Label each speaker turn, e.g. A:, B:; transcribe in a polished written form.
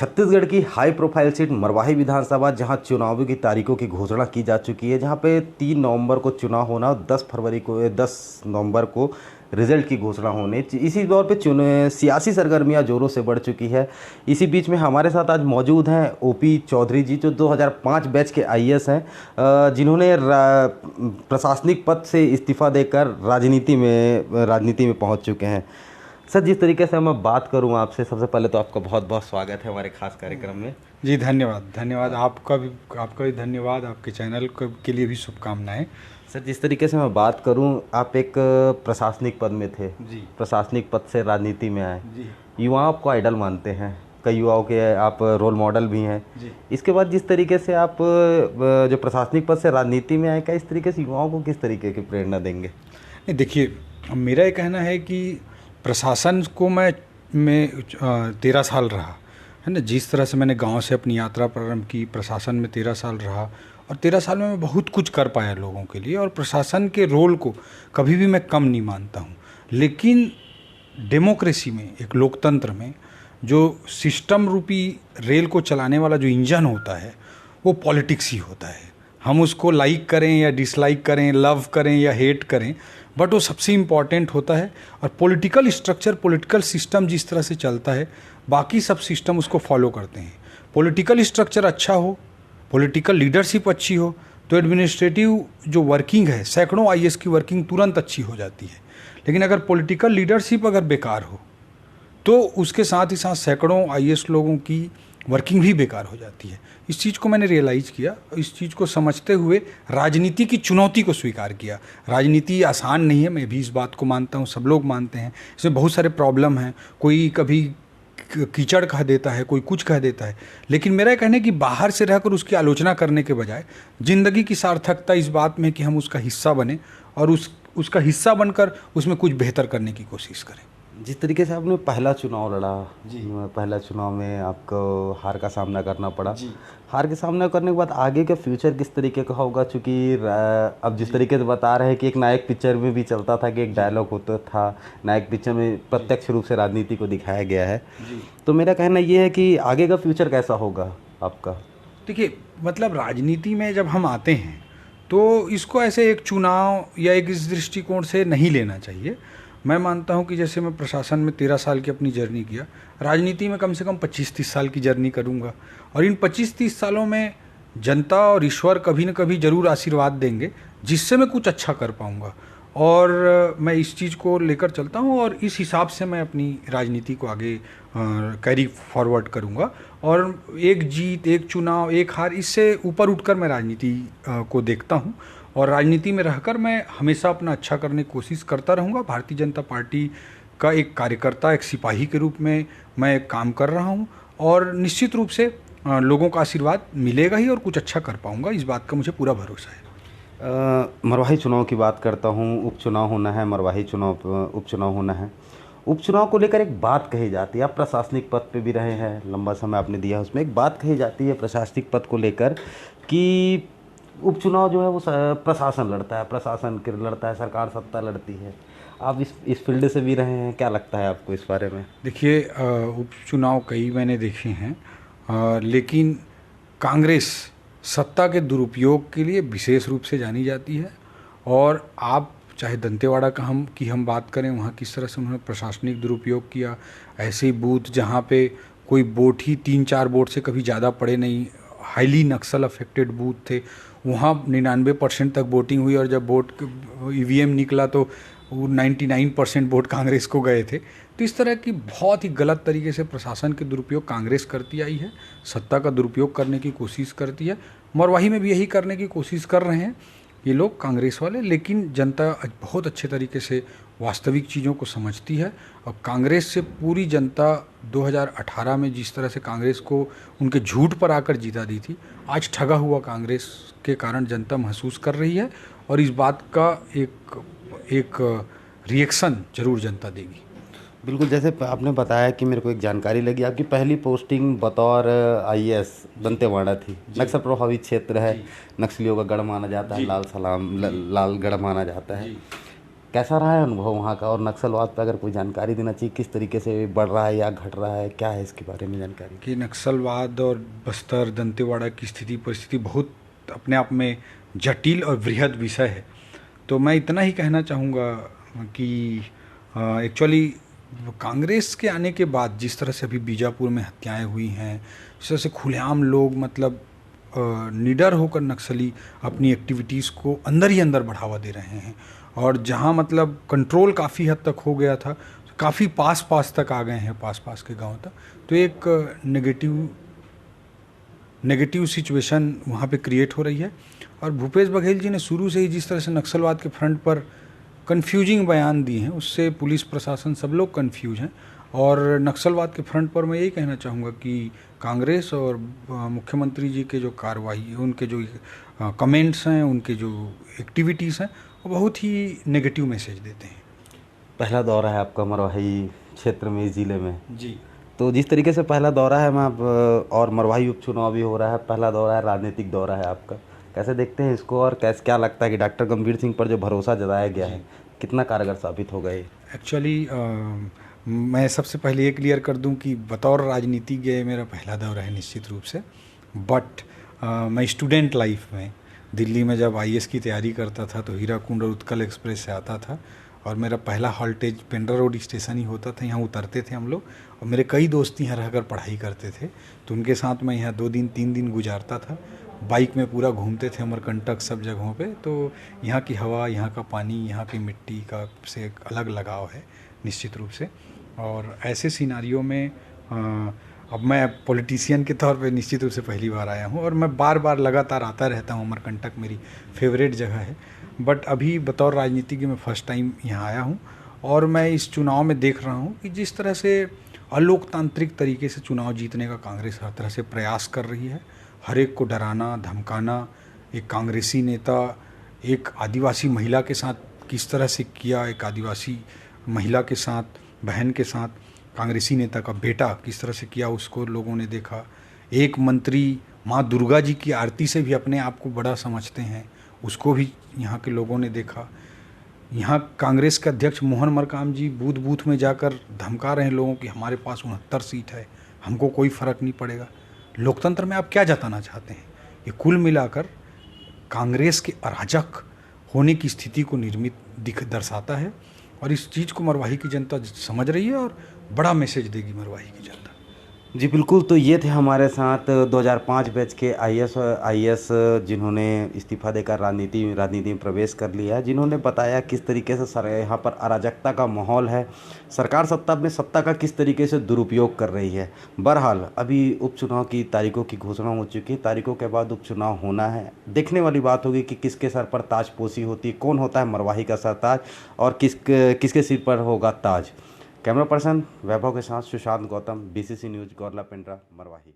A: छत्तीसगढ़ की high profile seat Marwahi विधानसभा, जहां चुनावों की तारीखों की घोषणा की जा चुकी है, जहां पे 3 नवंबर को चुनाव होना और 10 नवंबर को रिजल्ट की घोषणा होने। इसी दौर पे सियासी सरगर्मियां ज़ोरों से बढ़ चुकी है। इसी बीच में हमारे साथ आज मौजूद हैं ओपी चौधरी जी, जो 2005 बैच के आईएएस हैं, जिन्होंने प्रशासनिक पद से इस्तीफ़ा देकर राजनीति में पहुंच चुके हैं। सर, जिस तरीके से मैं बात करूं आपसे, सबसे पहले तो आपका बहुत बहुत स्वागत है हमारे खास कार्यक्रम में।
B: जी धन्यवाद आपका भी धन्यवाद, आपके चैनल के लिए भी शुभकामनाएं।
A: सर, जिस तरीके से मैं बात करूं, आप एक प्रशासनिक पद में थे
B: जी,
A: प्रशासनिक पद से राजनीति में आए।
B: जी,
A: युवा आपको आइडल मानते हैं, कई युवाओं के आप रोल मॉडल भी हैं।
B: जी।
A: इसके बाद जिस तरीके से आप जो प्रशासनिक पद से राजनीति में आए, क्या इस तरीके से युवाओं को किस तरीके की प्रेरणा देंगे?
B: नहीं, देखिए, मेरा ये कहना है कि प्रशासन को मैं 13 साल रहा है ना। जिस तरह से मैंने गांव से अपनी यात्रा प्रारंभ की, प्रशासन में 13 साल रहा और 13 साल में मैं बहुत कुछ कर पाया लोगों के लिए, और प्रशासन के रोल को कभी भी मैं कम नहीं मानता हूं। लेकिन डेमोक्रेसी में, एक लोकतंत्र में, जो सिस्टम रूपी रेल को चलाने वाला जो इंजन होता है वो पॉलिटिक्स ही होता है। हम उसको लाइक करें या डिसलाइक करें, लव करें या हेट करें, बट वो सबसे इम्पॉर्टेंट होता है। और पॉलिटिकल स्ट्रक्चर, पॉलिटिकल सिस्टम जिस तरह से चलता है, बाकी सब सिस्टम उसको फॉलो करते हैं। पॉलिटिकल स्ट्रक्चर अच्छा हो, पॉलिटिकल लीडरशिप अच्छी हो, तो एडमिनिस्ट्रेटिव जो वर्किंग है, सैकड़ों आईएएस की वर्किंग तुरंत अच्छी हो जाती है। लेकिन अगर पॉलिटिकल लीडरशिप अगर बेकार हो, तो उसके साथ ही साथ सैकड़ों आईएएस लोगों की वर्किंग भी बेकार हो जाती है। इस चीज़ को मैंने रियलाइज़ किया, इस चीज़ को समझते हुए राजनीति की चुनौती को स्वीकार किया। राजनीति आसान नहीं है, मैं भी इस बात को मानता हूँ, सब लोग मानते हैं। इसमें बहुत सारे प्रॉब्लम हैं, कोई कभी कीचड़ कह देता है, कोई कुछ कह देता है। लेकिन मेरा कहना है कि बाहर से रहकर उसकी आलोचना करने के बजाय ज़िंदगी की सार्थकता इस बात में कि हम उसका हिस्सा बने और उसका हिस्सा बनकर उसमें कुछ बेहतर करने की कोशिश करें।
A: जिस तरीके से आपने पहला चुनाव लड़ा
B: जी,
A: पहला चुनाव में आपको हार का सामना करना पड़ा।
B: जी।
A: हार के सामना करने के बाद आगे का फ्यूचर किस तरीके का होगा? चूँकि अब जिस तरीके से बता रहे हैं कि एक नायक पिक्चर में भी चलता था कि एक डायलॉग होता था, नायक पिक्चर में प्रत्यक्ष रूप से राजनीति को दिखाया गया है।
B: जी।
A: तो मेरा कहना ये है कि आगे का फ्यूचर कैसा होगा आपका?
B: देखिए, मतलब राजनीति में जब हम आते हैं तो इसको ऐसे एक चुनाव या एक इस दृष्टिकोण से नहीं लेना चाहिए। मैं मानता हूं कि जैसे मैं प्रशासन में 13 साल की अपनी जर्नी किया, राजनीति में कम से कम 25-30 साल की जर्नी करूंगा, और इन 25-30 सालों में जनता और ईश्वर कभी न कभी ज़रूर आशीर्वाद देंगे, जिससे मैं कुछ अच्छा कर पाऊंगा। और मैं इस चीज़ को लेकर चलता हूं और इस हिसाब से मैं अपनी राजनीति को आगे कैरी फॉरवर्ड करूंगा। और एक जीत, एक चुनाव, एक हार, इससे ऊपर उठकर मैं राजनीति को देखता हूं, और राजनीति में रहकर मैं हमेशा अपना अच्छा करने की कोशिश करता रहूंगा। भारतीय जनता पार्टी का एक कार्यकर्ता, एक सिपाही के रूप में मैं काम कर रहा हूं, और निश्चित रूप से लोगों का आशीर्वाद मिलेगा ही और कुछ अच्छा कर पाऊंगा, इस बात का मुझे पूरा भरोसा है।
A: मरवाही चुनाव की बात करता हूँ। उपचुनाव होना है, मरवाही उपचुनाव होना है। उपचुनाव को लेकर एक बात कही जाती है, आप प्रशासनिक पद पे भी रहे हैं, लंबा समय आपने दिया, उसमें एक बात कही जाती है प्रशासनिक पद को लेकर कि उपचुनाव जो है वो प्रशासन लड़ता है, सरकार सत्ता लड़ती है। आप इस फील्ड से भी रहे हैं, क्या लगता है आपको इस बारे में?
B: देखिए, उपचुनाव कई मैंने देखे हैं, लेकिन कांग्रेस सत्ता के दुरुपयोग के लिए विशेष रूप से जानी जाती है। और आप चाहे दंतेवाड़ा की हम बात करें, वहाँ किस तरह से उन्होंने प्रशासनिक दुरुपयोग किया। ऐसे ही बूथ जहाँ पे कोई वोट ही 3-4 वोट से कभी ज़्यादा पड़े नहीं, हाईली नक्सल अफेक्टेड बूथ थे, वहाँ 99% तक वोटिंग हुई, और जब वोट ईवीएम निकला तो वो 99% वोट कांग्रेस को गए थे। तो इस तरह की बहुत ही गलत तरीके से प्रशासन के दुरुपयोग कांग्रेस करती आई है, सत्ता का दुरुपयोग करने की कोशिश करती है। मरवाही में भी यही करने की कोशिश कर रहे हैं ये लोग, कांग्रेस वाले। लेकिन जनता बहुत अच्छे तरीके से वास्तविक चीज़ों को समझती है, और कांग्रेस से पूरी जनता 2018 में जिस तरह से कांग्रेस को उनके झूठ पर आकर जीता दी थी, आज ठगा हुआ कांग्रेस के कारण जनता महसूस कर रही है, और इस बात का एक रिएक्शन जरूर जनता देगी।
A: बिल्कुल, जैसे आपने बताया कि मेरे को एक जानकारी लगी, आपकी पहली पोस्टिंग बतौर आईएएस दंतेवाड़ा थी। नक्सल प्रभावित क्षेत्र है, नक्सलियों का गढ़ माना जाता है, लाल गढ़ माना जाता है। कैसा रहा है अनुभव वहाँ का, और नक्सलवाद पर अगर कोई जानकारी देना चाहिए, किस तरीके से बढ़ रहा है या घट रहा है, क्या है इसके बारे में जानकारी?
B: कि नक्सलवाद और बस्तर दंतेवाड़ा की स्थिति परिस्थिति बहुत अपने आप में जटिल और बृहद विषय है। तो मैं इतना ही कहना चाहूँगा कि एक्चुअली कांग्रेस के आने के बाद जिस तरह से अभी बीजापुर में हत्याएं हुई हैं, जिस तरह से खुलेआम लोग मतलब निडर होकर नक्सली अपनी एक्टिविटीज़ को अंदर ही अंदर बढ़ावा दे रहे हैं, और जहां मतलब कंट्रोल काफ़ी हद तक हो गया था, काफ़ी पास पास तक आ गए हैं, पास पास के गांव तक। तो एक नेगेटिव सिचुएशन वहाँ पे क्रिएट हो रही है। और भूपेश बघेल जी ने शुरू से ही जिस तरह से नक्सलवाद के फ्रंट पर कन्फ्यूजिंग बयान दिए हैं, उससे पुलिस प्रशासन सब लोग कन्फ्यूज हैं। और नक्सलवाद के फ्रंट पर मैं यही कहना चाहूँगा कि कांग्रेस और मुख्यमंत्री जी के जो कार्रवाई, उनके जो कमेंट्स हैं, उनके जो एक्टिविटीज़ हैं, वो बहुत ही नेगेटिव मैसेज देते हैं।
A: पहला दौरा है आपका मरवाही क्षेत्र में, इस ज़िले में
B: जी।
A: तो जिस तरीके से पहला दौरा है, मैं और मरवाही उपचुनाव भी हो रहा है, पहला दौरा है, राजनीतिक दौरा है आपका, कैसे देखते हैं इसको, और कैसे क्या लगता है कि डॉक्टर गंभीर सिंह पर जो भरोसा जताया गया है कितना कारगर साबित होगा ये?
B: एक्चुअली मैं सबसे पहले ये क्लियर कर दूं कि बतौर राजनीतिज्ञ ये मेरा पहला दौरा है निश्चित रूप से। बट मैं स्टूडेंट लाइफ में दिल्ली में जब आईएएस की तैयारी करता था तो हीराकुंड और उत्कल एक्सप्रेस से आता था, और मेरा पहला हॉल्टेज पेंड्रा रोड स्टेशन ही होता था, यहाँ उतरते थे हम लोग, और मेरे कई दोस्त यहाँ रहकर पढ़ाई करते थे, तो उनके साथ मैं यहाँ 2 दिन 3 दिन गुजारता था। बाइक में पूरा घूमते थे अमरकंटक सब जगहों पे। तो यहाँ की हवा, यहाँ का पानी, यहाँ की मिट्टी का से एक अलग लगाव है निश्चित रूप से। और ऐसे सिनारियों में अब मैं पॉलिटिशियन के तौर पे निश्चित रूप से पहली बार आया हूँ, और मैं बार बार लगातार आता रहता हूँ। अमरकंटक मेरी फेवरेट जगह है, बट अभी बतौर राजनीतिज्ञ मैं फर्स्ट टाइम यहाँ आया हूँ। और मैं इस चुनाव में देख रहा हूँ कि जिस तरह से अलोकतांत्रिक तरीके से चुनाव जीतने का कांग्रेस हर तरह से प्रयास कर रही है, हर एक को डराना धमकाना। एक कांग्रेसी नेता एक आदिवासी महिला के साथ किस तरह से किया, एक आदिवासी महिला के साथ, बहन के साथ कांग्रेसी नेता का बेटा किस तरह से किया, उसको लोगों ने देखा। एक मंत्री माँ दुर्गा जी की आरती से भी अपने आप को बड़ा समझते हैं, उसको भी यहाँ के लोगों ने देखा। यहाँ कांग्रेस के अध्यक्ष मोहन मरकाम जी बूथ बूथ में जाकर धमका रहे हैं लोगों की, हमारे पास 69 सीट है, हमको कोई फ़र्क नहीं पड़ेगा। लोकतंत्र में आप क्या जताना चाहते हैं? ये कुल मिलाकर कांग्रेस के अराजक होने की स्थिति को दर्शाता है, और इस चीज़ को मरवाही की जनता समझ रही है और बड़ा मैसेज देगी मरवाही की जनता।
A: जी बिल्कुल। तो ये थे हमारे साथ 2005 बैच के आईएएस जिन्होंने इस्तीफा देकर राजनीति में प्रवेश कर लिया है, जिन्होंने बताया किस तरीके से यहाँ पर अराजकता का माहौल है, सरकार सत्ता का किस तरीके से दुरुपयोग कर रही है। बहरहाल अभी उपचुनाव की तारीखों की घोषणा हो चुकी है, तारीखों के बाद उपचुनाव होना है। देखने वाली बात होगी कि किसके सर पर ताजपोशी होती है, कौन होता है मरवाही का सरताज, और किसके सिर पर होगा ताज। कैमरा पर्सन वैभव के साथ सुशांत गौतम, बीसीसी न्यूज़, गौरला पेंड्रा, मरवाही।